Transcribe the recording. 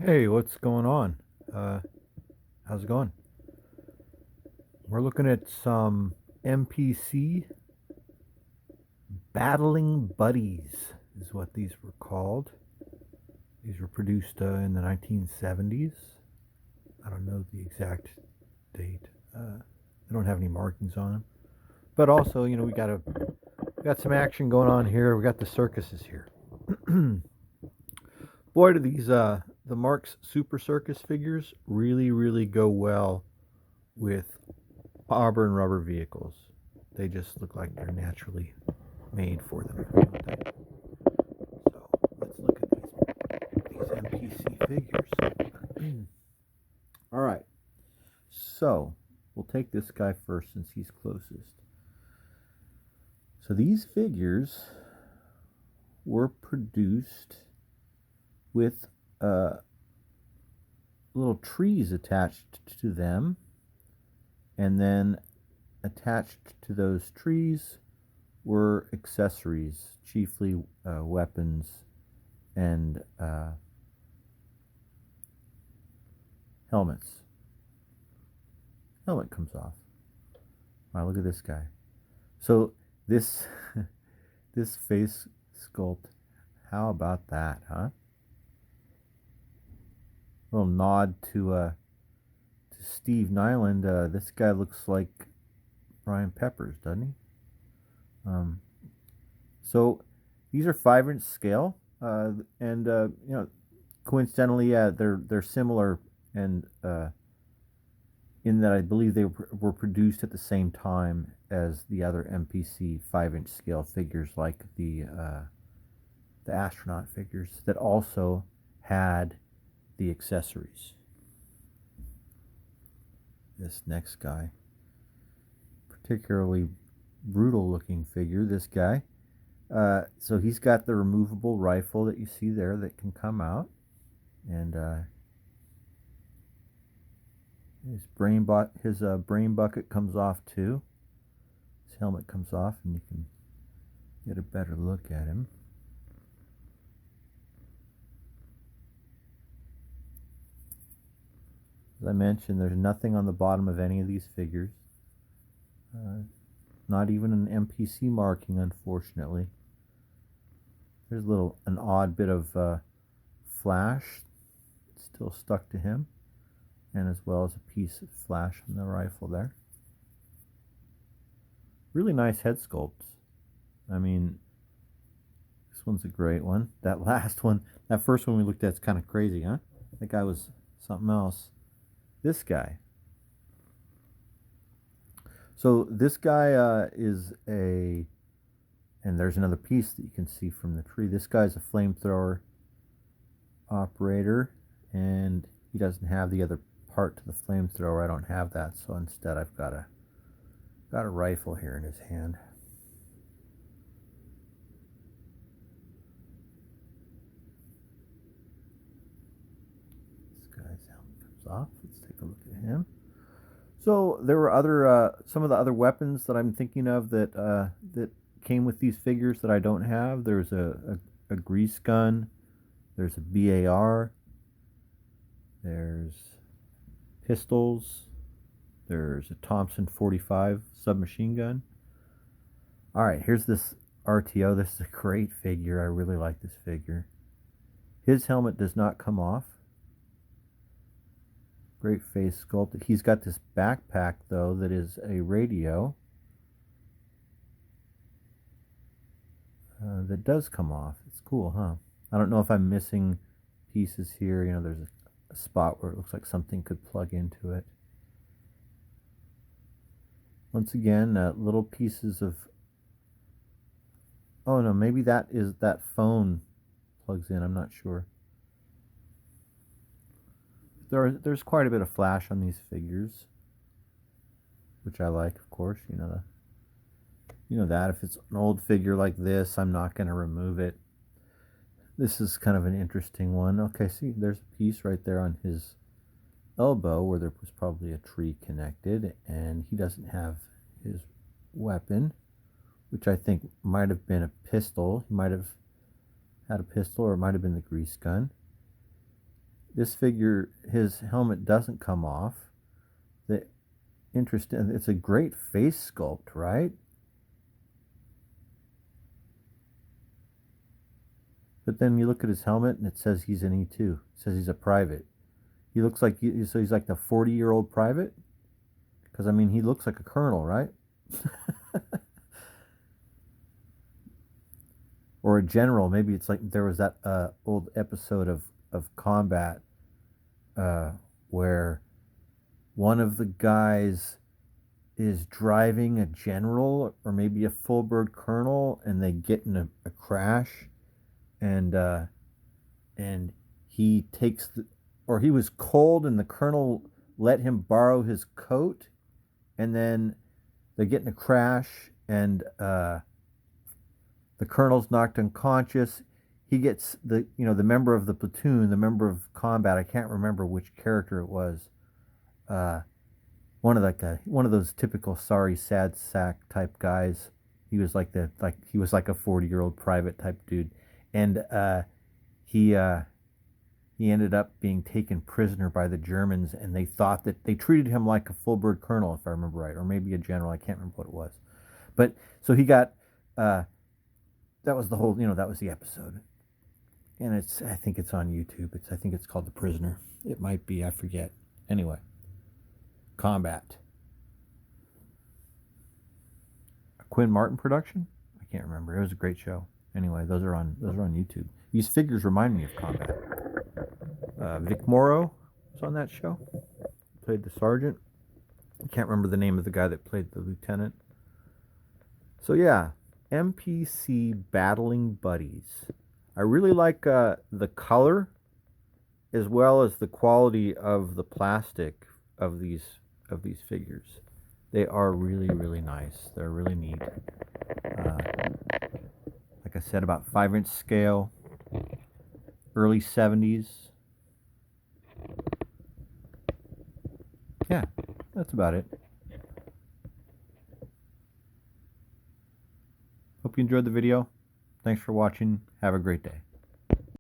Hey, what's going on? How's it going? We're looking at some MPC Battling Buddies, is what these were called. These were produced in the 1970s. I don't know the exact date. They don't have any markings on them. But also, we got some action going on here. We got the circuses here. Boy, do these the Marx Super Circus figures really go well with Auburn rubber vehicles. They just look like they're naturally made for them, don't they? So let's look at these MPC figures. All right. So we'll take this guy first since he's closest. So these figures were produced with little trees attached to them, and then attached to those trees were accessories, chiefly weapons and helmets. Helmet comes off. Wow, look at this guy. So this this face sculpt, how about that, huh? A little nod to Steve Nyland. This guy looks like Brian Peppers, doesn't he? Um, so these are 5-inch scale, and coincidentally, yeah, they're similar, and in that I believe they were produced at the same time as the other MPC 5-inch scale figures, like the astronaut figures that also had the accessories. This next guy, particularly brutal looking figure, this guy. So he's got the removable rifle that you see there that can come out, and his brain bucket comes off too. His helmet comes off, and you can get a better look at him. As I mentioned, there's nothing on the bottom of any of these figures. Not even an MPC marking, unfortunately. There's an odd bit of flash still stuck to him, and as well as a piece of flash on the rifle there. Really nice head sculpts. I mean, this one's a great one. That last one, that first one we looked at is kind of crazy, huh? That guy was something else. This guy. So this guy is and there's another piece that you can see from the tree. This guy's a flamethrower operator, and he doesn't have the other part to the flamethrower. I don't have that, so instead I've got a rifle here in his hand. This guy's helmet comes off. Let's take a look at him. So there were some of the other weapons that I'm thinking of that came with these figures that I don't have. There's a grease gun. There's a BAR. There's pistols. There's a Thompson 45 submachine gun. All right, here's this RTO. This is a great figure. I really like this figure. His helmet does not come off. Great face sculpt. He's got this backpack, though, that is a radio that does come off. It's cool, huh? I don't know if I'm missing pieces here. There's a spot where it looks like something could plug into it. Once again, little pieces of... Oh, no, maybe that phone plugs in. I'm not sure. There's quite a bit of flash on these figures, which I like, of course. That if it's an old figure like this, I'm not going to remove it. This is kind of an interesting one. Okay, see, there's a piece right there on his elbow where there was probably a tree connected, and he doesn't have his weapon, which I think might have been a pistol. He might have had a pistol, or it might have been the grease gun. This figure, his helmet doesn't come off. The interesting, it's a great face sculpt, right? But then you look at his helmet and it says he's an E2. It says he's a private. He looks like, so he's like the 40-year-old private? Because, I mean, he looks like a colonel, right? Or a general. Maybe it's like there was that old episode of Combat where one of the guys is driving a general or maybe a full bird colonel, and they get in a crash, and he takes the, or he was cold and the colonel let him borrow his coat, and then they get in a crash, and the colonel's knocked unconscious. He gets the member of the platoon, the member of combat. I can't remember which character it was. One of those typical sorry sad sack type guys. He was he was like a 40-year-old private type dude, and he ended up being taken prisoner by the Germans, and they thought that they treated him like a full bird colonel, if I remember right, or maybe a general. I can't remember what it was, but so he got. That was the whole, that was the episode, and I think it's on YouTube. I think it's called The Prisoner. It might be, I forget. Anyway, Combat. A Quinn Martin production? I can't remember. It was a great show. Anyway, those are on YouTube. These figures remind me of Combat. Vic Morrow was on that show. Played the sergeant. I can't remember the name of the guy that played the lieutenant. So yeah, MPC Battling Buddies. I really like the color as well as the quality of the plastic of these figures. They are really, really nice. They're really neat. Like I said, about 5-inch scale, early 70s. Yeah, that's about it. Hope you enjoyed the video. Thanks for watching. Have a great day.